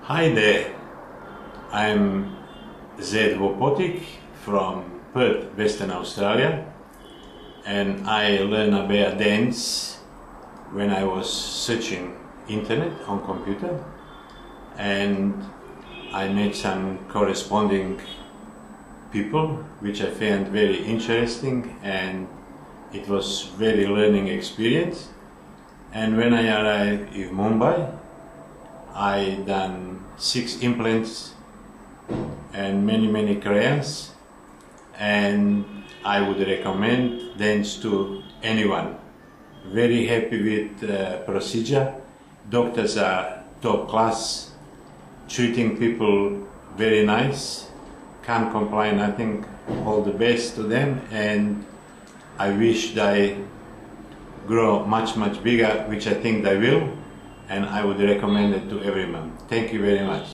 Hi there, I'm Zed Wopotic from Perth, Western Australia, and I learned about dance when I was searching internet on computer, and I met some corresponding people which I found very interesting, and it was very learning experience. And when I arrived in Mumbai, I done 6 implants and many crayons, and I would recommend dance to anyone. Very happy with the procedure. Doctors are top class, treating people very nice, can't complain. I think all the best to them, and I wish they grow much bigger, which I think they will, and I would recommend it to everyone. Thank you very much.